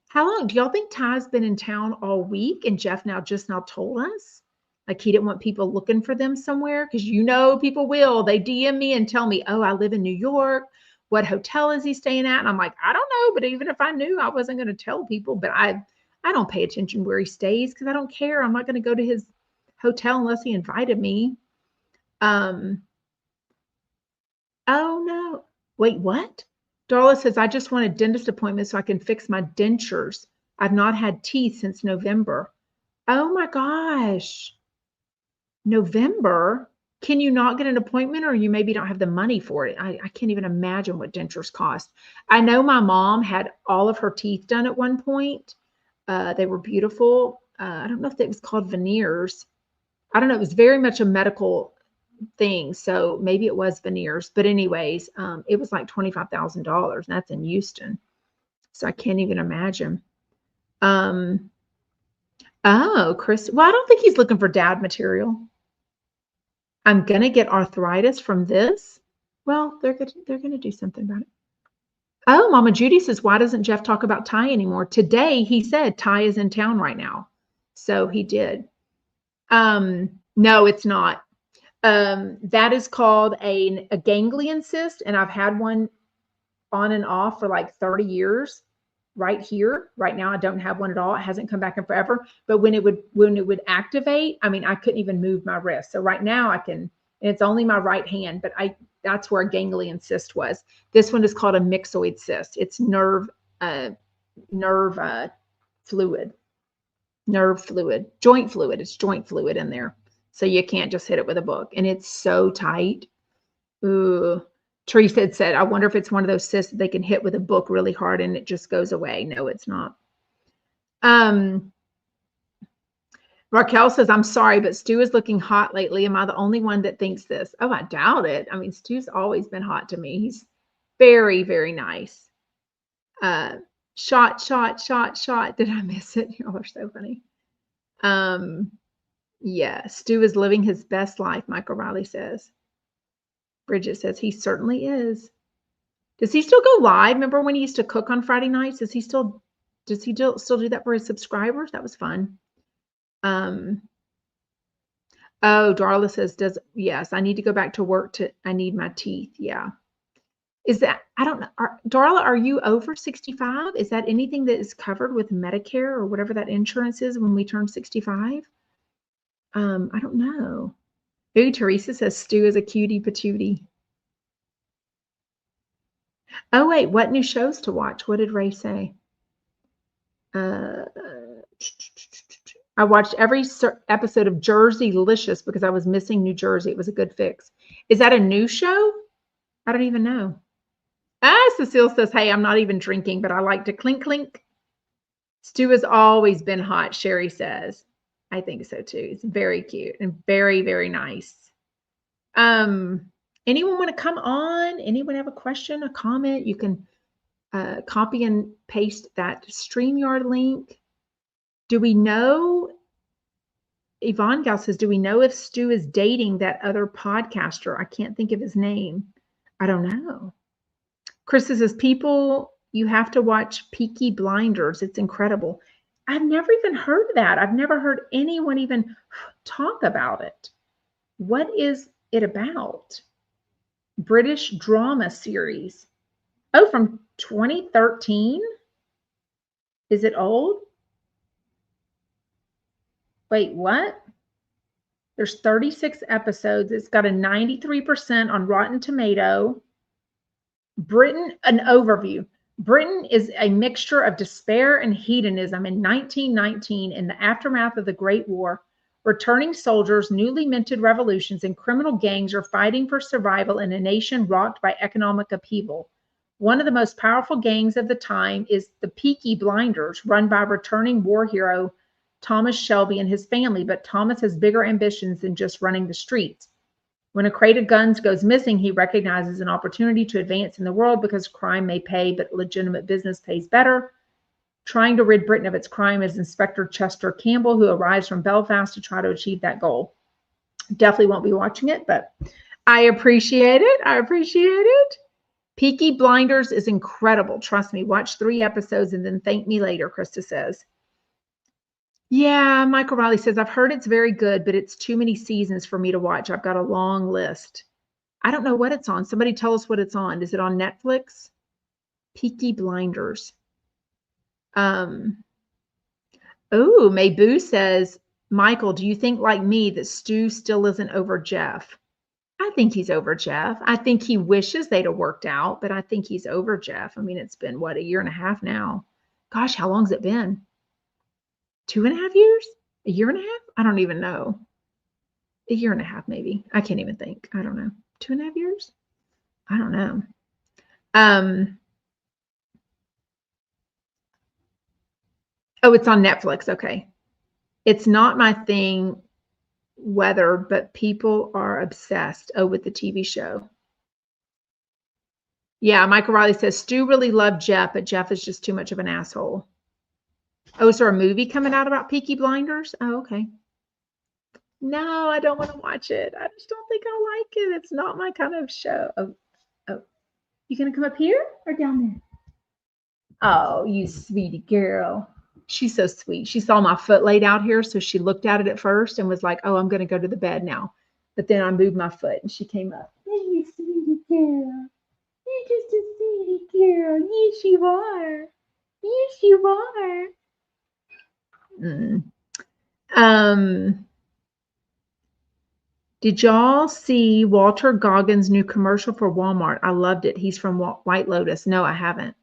How long do y'all think Ty's been in town all week? And Jeff just now told us like he didn't want people looking for them somewhere because people will. They DM me and tell me, oh, I live in New York. What hotel is he staying at? And I'm like, I don't know. But even if I knew, I wasn't going to tell people. But I don't pay attention where he stays because I don't care. I'm not going to go to his hotel unless he invited me. Oh, no. Wait, what? Darla says, I just want a dentist appointment so I can fix my dentures. I've not had teeth since November. Oh, my gosh. November? Can you not get an appointment or you maybe don't have the money for it? I can't even imagine what dentures cost. I know my mom had all of her teeth done at one point. They were beautiful. I don't know if it was called veneers. I don't know. It was very much a medical thing. So maybe it was veneers, but anyways, it was like $25,000 and that's in Houston. So I can't even imagine. Oh, Chris. Well, I don't think he's looking for dad material. I'm going to get arthritis from this. Well, they're going to do something about it. Oh, Mama Judy says, why doesn't Jeff talk about Ty anymore? Today, he said Ty is in town right now. So he did. No, it's not. That is called a ganglion cyst, and I've had one on and off for like 30 years. right here. Right now, I don't have one at all. It hasn't come back in forever. But when it would activate, I mean, I couldn't even move my wrist. So right now I can, and it's only my right hand, but that's where a ganglion cyst was. This one is called a myxoid cyst. It's nerve fluid, joint fluid. It's joint fluid in there. So you can't just hit it with a book. And it's so tight. Ooh. Teresa had said, I wonder if it's one of those cysts that they can hit with a book really hard and it just goes away. No, it's not. Raquel says, I'm sorry, but Stu is looking hot lately. Am I the only one that thinks this? Oh, I doubt it. I mean, Stu's always been hot to me. He's very, very nice. Shot. Did I miss it? Y'all are so funny. Yeah, Stu is living his best life, Michael Riley says. Bridget says he certainly is. Does he still go live? Remember when he used to cook on Friday nights? Does he still do that for his subscribers? That was fun. Oh, Darla says, yes, I need to go back to work I need my teeth. Yeah. Is that, I don't know. Darla, are you over 65? Is that anything that is covered with Medicare or whatever that insurance is when we turn 65? I don't know. Ooh, Teresa says Stu is a cutie patootie. Oh, wait, what new shows to watch? What did Ray say? I watched every episode of Jersey Licious because I was missing New Jersey. It was a good fix. Is that a new show? I don't even know. Cecile says, hey, I'm not even drinking, but I like to clink, clink. Stu has always been hot, Sherry says. I think so too. It's very cute and very, very nice. Anyone want to come on? Anyone have a question, a comment? You can copy and paste that StreamYard link. Do we know, Yvonne Gal says, do we know if Stu is dating that other podcaster? I can't think of his name. I don't know. Chris says, people, you have to watch Peaky Blinders. It's incredible. I've never even heard that. I've never heard anyone even talk about it. What is it about? British drama series. Oh, from 2013? Is it old? Wait, what? There's 36 episodes. It's got a 93% on Rotten Tomato. Britain, an overview. Britain is a mixture of despair and hedonism in 1919 in the aftermath of the Great War. Returning soldiers, newly minted revolutions, and criminal gangs are fighting for survival in a nation rocked by economic upheaval. One of the most powerful gangs of the time is the Peaky Blinders, run by returning war hero Thomas Shelby and his family, but Thomas has bigger ambitions than just running the streets. When a crate of guns goes missing, he recognizes an opportunity to advance in the world because crime may pay, but legitimate business pays better. Trying to rid Britain of its crime is Inspector Chester Campbell, who arrives from Belfast to try to achieve that goal. Definitely won't be watching it, but I appreciate it. Peaky Blinders is incredible. Trust me. Watch 3 episodes and then thank me later, Krista says. Yeah, Michael Riley says, I've heard it's very good, but it's too many seasons for me to watch. I've got a long list. I don't know what it's on. Somebody tell us what it's on. Is it on Netflix? Peaky Blinders. Oh, Mayboo says, Michael, do you think like me that Stu still isn't over Jeff? I think he's over Jeff. I think he wishes they'd have worked out, but I think he's over Jeff. I mean, it's been, what, 1.5 years now? Gosh, how long's it been? 2.5 years? 1.5 years? I don't even know. 1.5 years, maybe. I can't even think. I don't know. 2.5 years? I don't know. Oh, it's on Netflix. Okay. It's not my thing, whether, but people are obsessed. Oh, with the TV show. Yeah, Michael Riley says, Stu really loved Jeff, but Jeff is just too much of an asshole. Oh, is there a movie coming out about Peaky Blinders? Oh, okay. No, I don't want to watch it. I just don't think I like it. It's not my kind of show. Oh. You gonna come up here or down there? Oh, you sweetie girl. She's so sweet. She saw my foot laid out here, so she looked at it at first and was like, oh, I'm gonna go to the bed now. But then I moved my foot and she came up. You sweetie girl. You're just a sweetie girl. Yes, you are. Yes, you are. Did y'all see Walter Goggins' new commercial for Walmart? I loved it. He's from White Lotus. No, I haven't.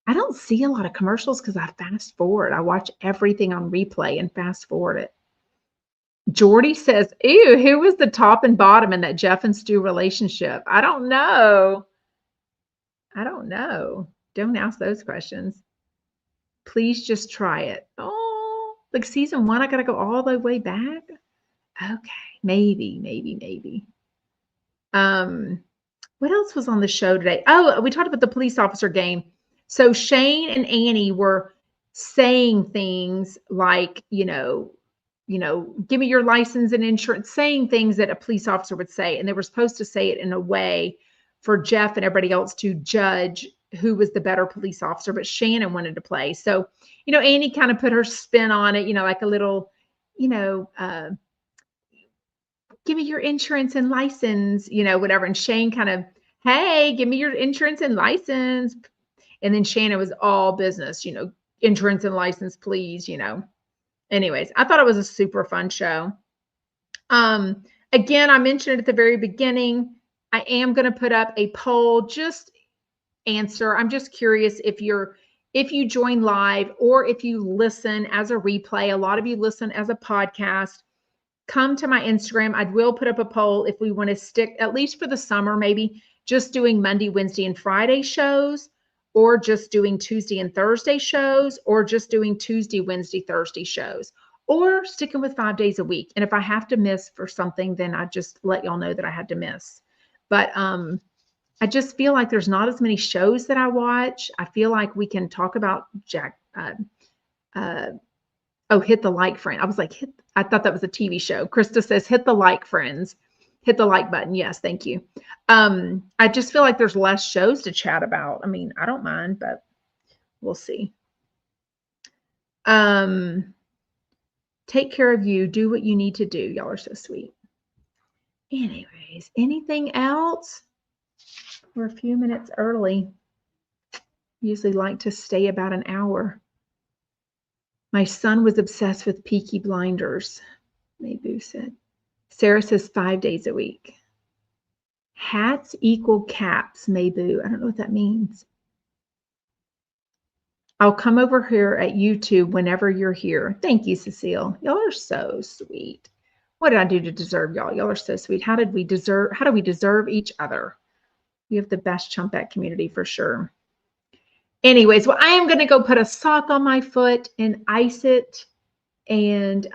I don't see a lot of commercials because I fast forward. I watch everything on replay and fast forward it. Jordy says, ew, who was the top and bottom in that Jeff and Stu relationship? I don't know. I don't know. Don't ask those questions. Please just try it. Oh, like season 1, I got to go all the way back? Okay, maybe. What else was on the show today? Oh, we talked about the police officer game. So Shane and Annie were saying things like, give me your license and insurance, saying things that a police officer would say. And they were supposed to say it in a way for Jeff and everybody else to judge who was the better police officer. But Shannon wanted to play. So, Annie kind of put her spin on it, like a little, give me your insurance and license, whatever. And Shane kind of, hey, give me your insurance and license. And then Shannon was all business, insurance and license, please, Anyways, I thought it was a super fun show. Again, I mentioned it at the very beginning. I am going to put up a poll. Just answer. I'm just curious if you join live or if you listen as a replay. A lot of you listen as a podcast. Come to my Instagram. I will put up a poll if we want to stick, at least for the summer, maybe just doing Monday, Wednesday, and Friday shows, or just doing Tuesday and Thursday shows, or just doing Tuesday, Wednesday, Thursday shows, or sticking with 5 days a week. And if I have to miss for something, then I just let y'all know that I had to miss. But I just feel like there's not as many shows that I watch. I feel like we can talk about Hit the Like Friend. I was like, I thought that was a TV show. Krista says, hit the like, friends. Hit the like button. Yes, thank you. I just feel like there's less shows to chat about. I mean, I don't mind, but we'll see. Take care of you. Do what you need to do. Y'all are so sweet. Anyways, anything else? We're a few minutes early. Usually like to stay about an hour. My son was obsessed with Peaky Blinders, Maybu said. Sarah says 5 days a week. Hats equal caps, Maybu. I don't know what that means. I'll come over here at YouTube whenever you're here. Thank you, Cecile. Y'all are so sweet. What did I do to deserve y'all? Y'all are so sweet. How do we deserve each other? We have the best Chumpet community for sure. Anyways, well, I am going to go put a sock on my foot and ice it. And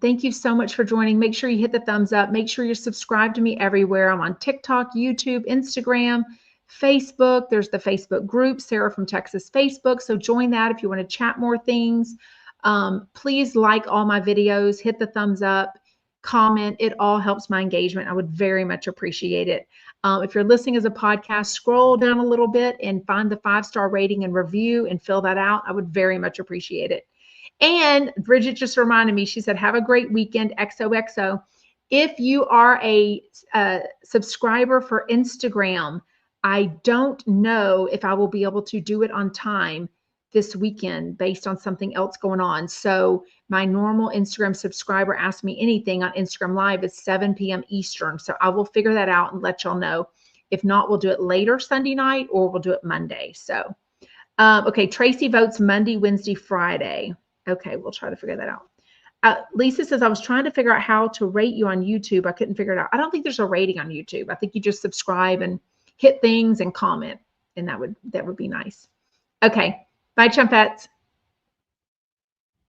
thank you so much for joining. Make sure you hit the thumbs up. Make sure you're subscribed to me everywhere. I'm on TikTok, YouTube, Instagram, Facebook. There's the Facebook group, Sarah from Texas Facebook. So join that if you want to chat more things. Please like all my videos, hit the thumbs up, comment. It all helps my engagement. I would very much appreciate it. If you're listening as a podcast, scroll down a little bit and find the 5-star rating and review and fill that out. I would very much appreciate it. And Bridget just reminded me, she said, have a great weekend, XOXO. If you are a subscriber for Instagram, I don't know if I will be able to do it on time this weekend based on something else going on. So my normal Instagram subscriber Ask Me Anything on Instagram Live is 7 p.m. Eastern. So I will figure that out and let y'all know. If not, we'll do it later Sunday night or we'll do it Monday. So, okay, Tracy votes Monday, Wednesday, Friday. Okay, we'll try to figure that out. Lisa says, I was trying to figure out how to rate you on YouTube. I couldn't figure it out. I don't think there's a rating on YouTube. I think you just subscribe and hit things and comment, and that would be nice. Okay, bye, Chumpets.